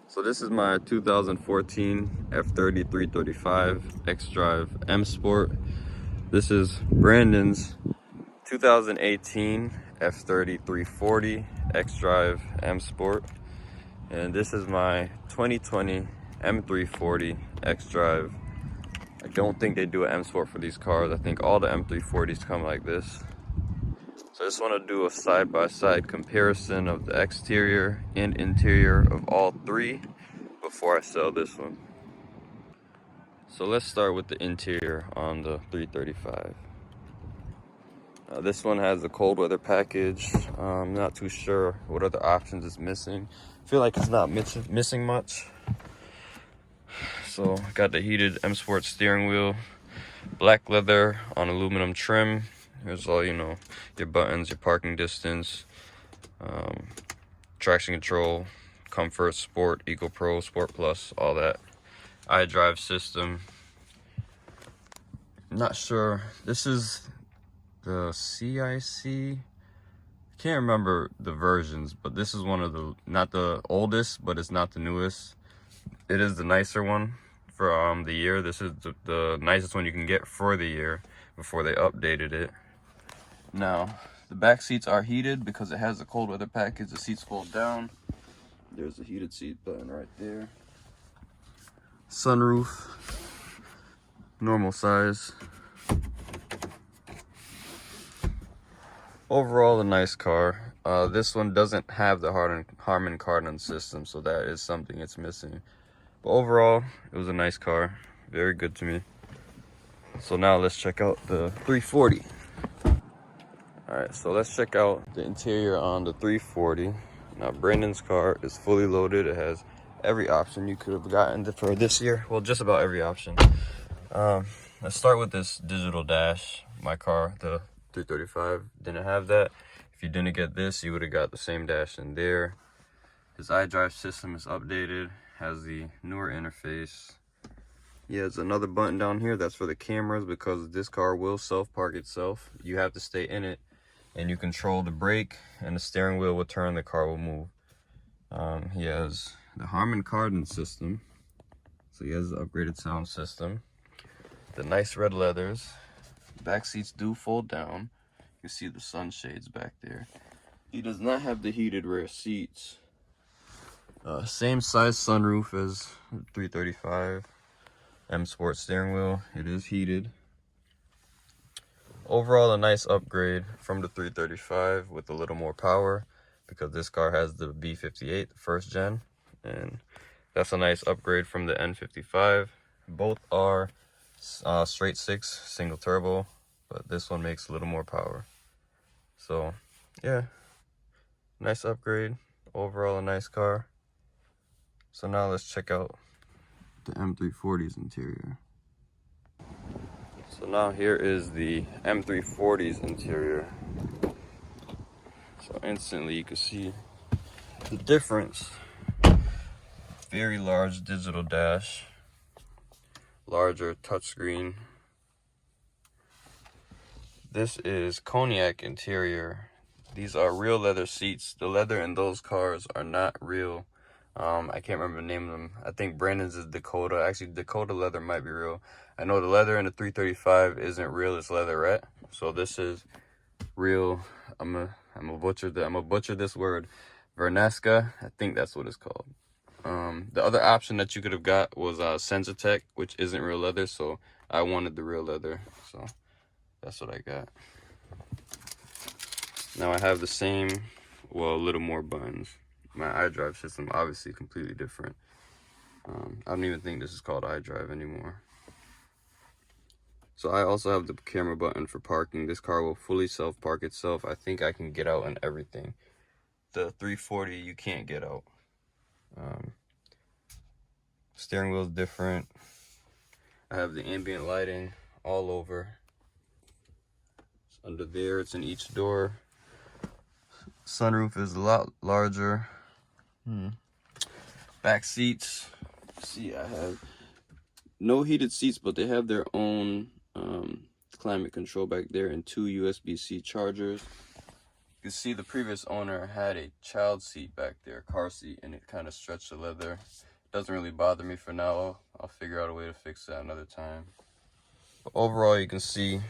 So this is my 2014 F30 335 X-Drive M Sport. This is Brandon's 2018 F30 340 X-Drive M Sport. And this is my 2020 M340 X-Drive. I don't think they do an M Sport for these cars. I think all the M340s come like this. So I just want to do a side-by-side comparison of the exterior and interior of all three before I sell this one. So let's start with the interior on the 335. This one has a cold weather package. I'm not too sure what other options it's missing. I feel like it's not missing much. So I got the heated M Sport steering wheel, black leather on aluminum trim. Here's all, your buttons, your parking distance, traction control, comfort, sport, Eco Pro, Sport Plus, all that. iDrive system. I'm not sure. This is the CIC. I can't remember the versions, but this is one of the, not the oldest, but it's not the newest. It is the nicer one for the year. This is the nicest one you can get for the year before they updated it. Now, the back seats are heated because it has a cold weather package. The seats fold down. There's a heated seat button right there. Sunroof, normal size. Overall, a nice car. This one doesn't have the Harman Kardon system, so that is something it's missing. But overall, it was a nice car. Very good to me. So now let's check out the 340. Alright, so let's check out the interior on the 340. Now, Brandon's car is fully loaded. It has every option you could have gotten for this year. Well, just about every option. Let's start with this digital dash. My car, the 335, didn't have that. If you didn't get this, you would have got the same dash in there. His iDrive system is updated, has the newer interface. Yeah, there's another button down here that's for the cameras because this car will self-park itself. You have to stay in it, and you control the brake, and the steering wheel will turn, the car will move. He has the Harman Kardon system, so he has the upgraded sound system. The nice red leathers. Back seats do fold down. You see the sunshades back there. He does not have the heated rear seats. Same size sunroof as 335 M Sport steering wheel. It is heated. Overall, a nice upgrade from the 335 with a little more power because this car has the B58 first gen, and that's a nice upgrade from the N55. Both are straight six single turbo, but this one makes a little more power. So yeah, nice upgrade. Overall, a nice car. So now let's check out the M340's interior. So now here is the M340's interior. So instantly you can see the difference. Very large digital dash, larger touchscreen. This is cognac interior. These are real leather seats. The leather in those cars are not real. I can't remember the name of them. I think Brandon's is Dakota. Actually, Dakota leather might be real. I know the leather in the 335 isn't real. It's leatherette. So this is real. I'm gonna butcher this word. Vernesca. I think that's what it's called. The other option that you could have got was Sensitech, which isn't real leather. So I wanted the real leather. So that's what I got. Now I have the same, well, a little more buttons. My iDrive system obviously completely different. I don't even think this is called iDrive anymore. So I also have the camera button for parking. This car will fully self-park itself. I think I can get out and everything. The 340 you can't get out. Steering wheel is different. I have the ambient lighting all over. It's under there, it's in each door. Sunroof is a lot larger. Back seats. See, I have no heated seats, but they have their own climate control back there and two USB-C chargers. You can see the previous owner had a child seat back there, car seat, and it kind of stretched the leather. Doesn't really bother me for now. I'll figure out a way to fix that another time. But overall, you can see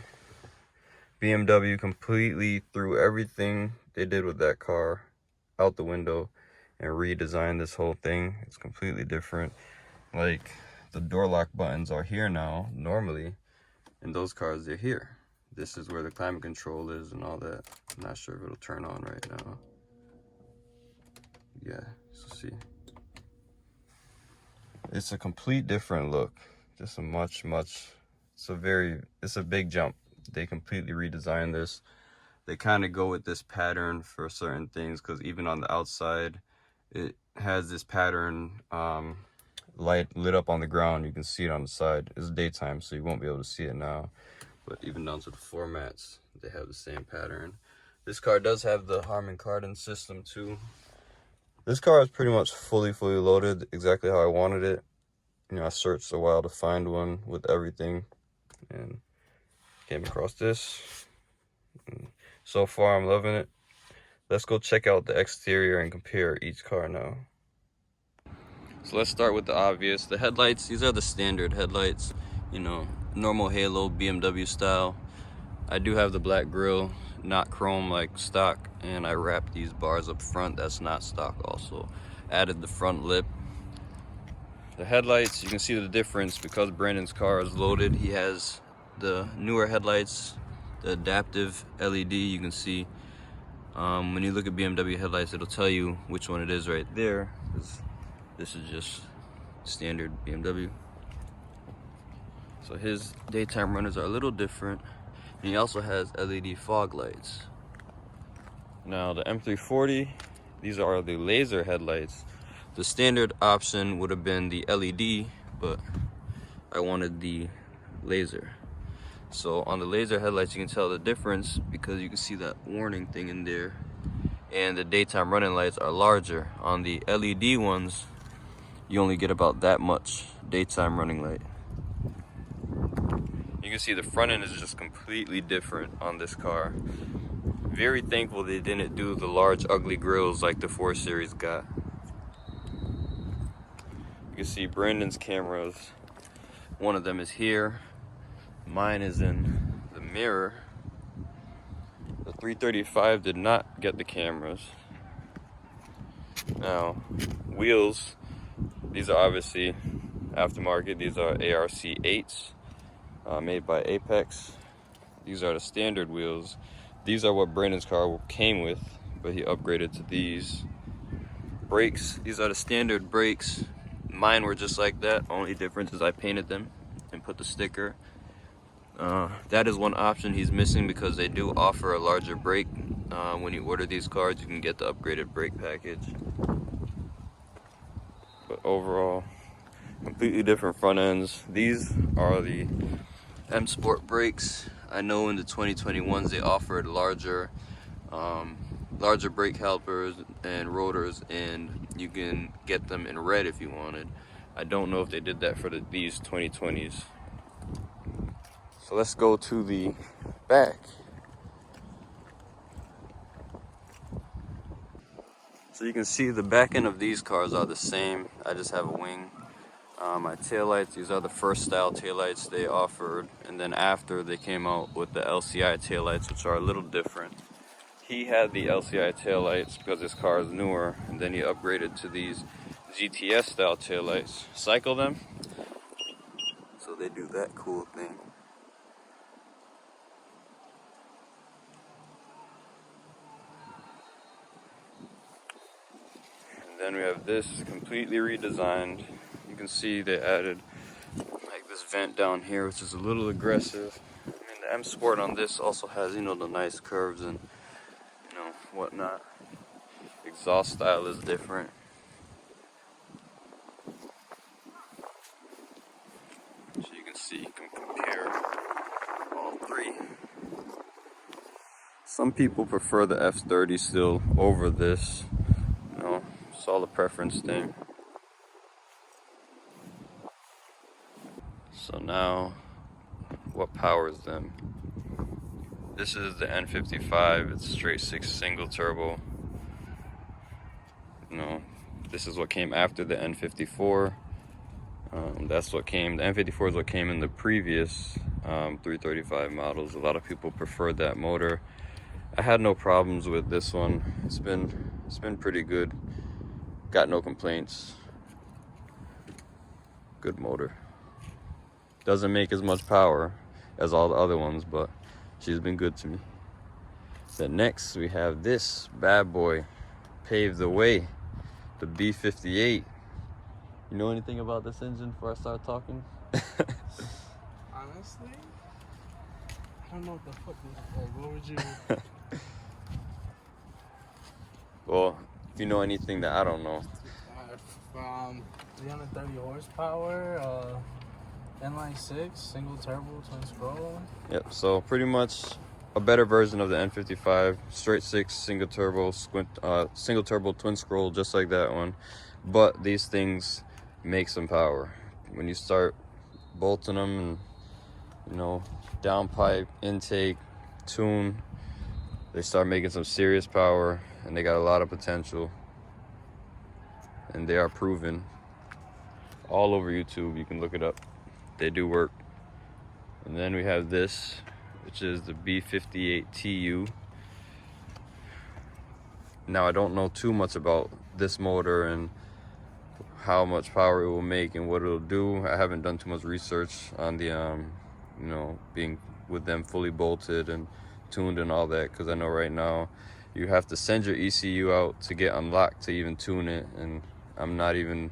BMW completely threw everything they did with that car out the window and redesigned this whole thing. It's completely different. Like, the door lock buttons are here now normally, in those cars they're here. This is where the climate control is and all that. I'm not sure if it'll turn on right now. Yeah, so see, it's a complete different look. Just a much it's a big jump. They completely redesigned this. They kind of go with this pattern for certain things, because even on the outside it has this pattern light lit up on the ground. You can see it on the side. It's daytime, so you won't be able to see it now, but even down to the floor mats, they have the same pattern. This car does have the Harman Kardon system too. This car is pretty much fully loaded, exactly how I wanted it. You know, I searched a while to find one with everything and came across this. And so far, I'm loving it. Let's go check out the exterior and compare each car now. So let's start with the obvious. The headlights, these are the standard headlights, you know, normal halo BMW style. I do have the black grille, not chrome like stock, and I wrapped these bars up front. That's not stock also. Added the front lip. The headlights, you can see the difference because Brandon's car is loaded. He has the newer headlights, the adaptive LED. You can see when you look at BMW headlights, it'll tell you which one it is right there. This is just standard BMW. So his daytime runners are a little different. And he also has LED fog lights. Now the M340, these are the laser headlights. The standard option would have been the LED, but I wanted the laser. So on the laser headlights, you can tell the difference because you can see that warning thing in there. And the daytime running lights are larger. On the LED ones, you only get about that much daytime running light. You can see the front end is just completely different on this car. Very thankful they didn't do the large ugly grills like the 4 Series got. You can see Brandon's cameras. One of them is here. Mine is in the mirror. The 335 did not get the cameras. Now, wheels, these are obviously aftermarket. These are ARC 8s. Made by Apex. These are the standard wheels. These are what Brandon's car came with, but he upgraded to these. Brakes, these are the standard brakes. Mine were just like that. Only difference is I painted them and put the sticker. That is one option he's missing because they do offer a larger brake. When you order these cars, you can get the upgraded brake package. But overall, completely different front ends. These are the M Sport brakes. I know in the 2021s they offered larger brake calipers and rotors, and you can get them in red if you wanted. I don't know if they did that for these 2020s. So let's go to the back. So you can see the back end of these cars are the same. I just have a wing. My taillights, these are the first style taillights they offered, and then after they came out with the LCI taillights, which are a little different. He had the LCI taillights because his car is newer, and then he upgraded to these GTS style taillights. Cycle them, so they do that cool thing. And then we have this completely redesigned. You can see they added like this vent down here, which is a little aggressive. I mean, the M Sport on this also has, you know, the nice curves and, you know, whatnot. Exhaust style is different. So you can see, you can compare all three. Some people prefer the F30 still over this. You know, it's all a preference thing. So now, what powers them? This is the N55. It's straight 6 single turbo. You know, this is what came after the N54. That's what came. The N54 is what came in the previous 335 models. A lot of people preferred that motor. I had no problems with this one. It's been pretty good. Got no complaints. Good motor. Doesn't make as much power as all the other ones, but she's been good to me. Then next we have this bad boy, paved the way, the B58. You know anything about this engine before I start talking? Honestly, I don't know what the fuck this, like, what would you... Well, if you know anything that I don't know. 330 horsepower, inline 6, single turbo, twin scroll. Yep, so pretty much a better version of the N55, straight 6, single turbo, single turbo twin scroll, just like that one. But these things make some power. When you start bolting them and, you know, downpipe, intake, tune, they start making some serious power, and they got a lot of potential. And they are proven all over YouTube. You can look it up. They do work. And then we have this, which is the B58TU. Now, I don't know too much about this motor and how much power it will make and what it'll do. I haven't done too much research on the you know, being with them fully bolted and tuned and all that, because I know right now you have to send your ECU out to get unlocked to even tune it, and I'm not even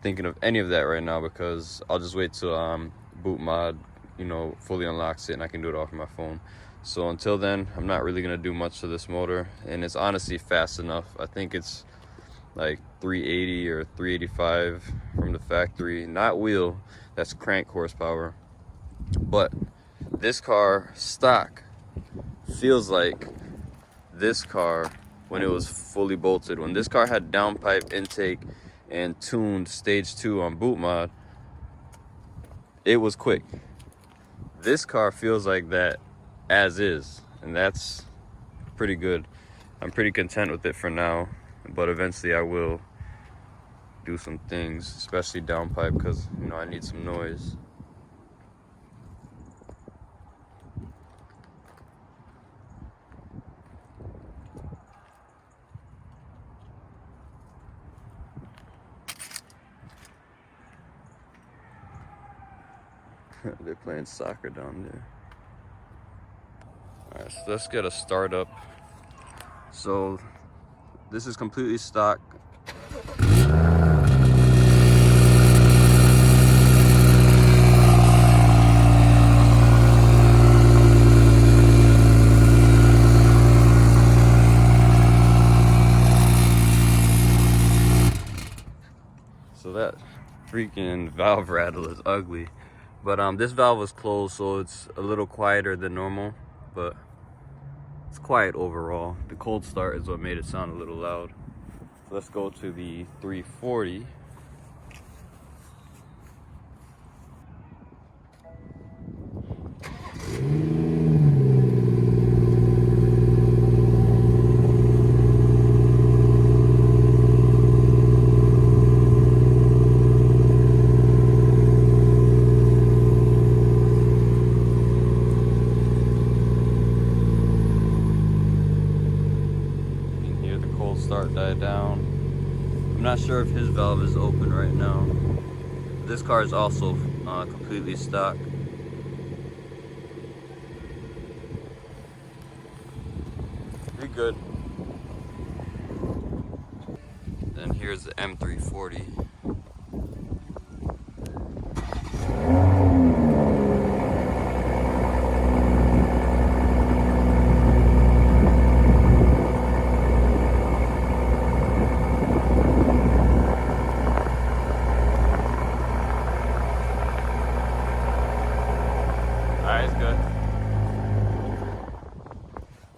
thinking of any of that right now, because I'll just wait till boot mod, you know, fully unlocks it and I can do it off my phone. So until then, I'm not really gonna do much to this motor, and it's honestly fast enough. I think it's like 380 or 385 from the factory, not wheel, that's crank horsepower. But this car stock feels like this car when it was fully bolted. When this car had downpipe, intake, and tuned stage 2 on boot mod, it was quick. This car feels like that as is, and that's pretty good. I'm pretty content with it for now, but eventually I will do some things, especially downpipe, because, you know, I need some noise. They're playing soccer down there. All right, so let's get a start up. So this is completely stock. So that freaking valve rattle is ugly. But this valve was closed, so it's a little quieter than normal, but it's quiet overall. The cold start is what made it sound a little loud. So let's go to the 340. Start died down. I'm not sure if his valve is open right now. This car is also completely stock. Be good. Then here's the M340.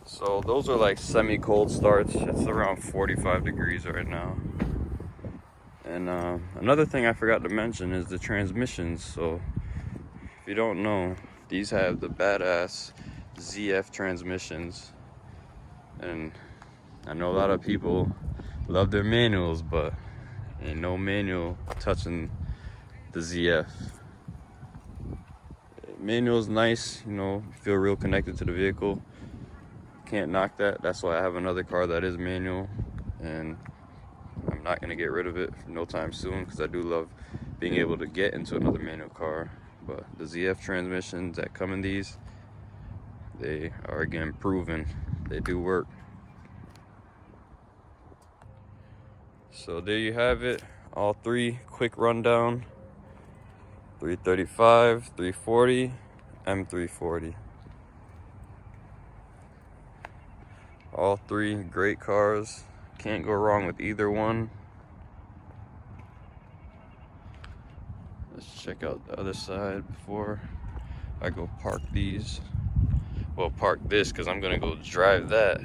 So those are like semi-cold starts. It's around 45 degrees right now. And another thing I forgot to mention is the transmissions. So if you don't know, these have the badass ZF transmissions. And I know a lot of people love their manuals, but ain't no manual touching the ZF. Manual's nice, you know, feel real connected to the vehicle. Can't knock that. That's why I have another car that is manual, and I'm not gonna get rid of it no time soon because I do love being able to get into another manual car. But the ZF transmissions that come in these, they are again proven. They do work. So there you have it. All three, quick rundown. 335, 340, M340. All three great cars. Can't go wrong with either one. Let's check out the other side before I go park these. Well, park this because I'm gonna go drive that.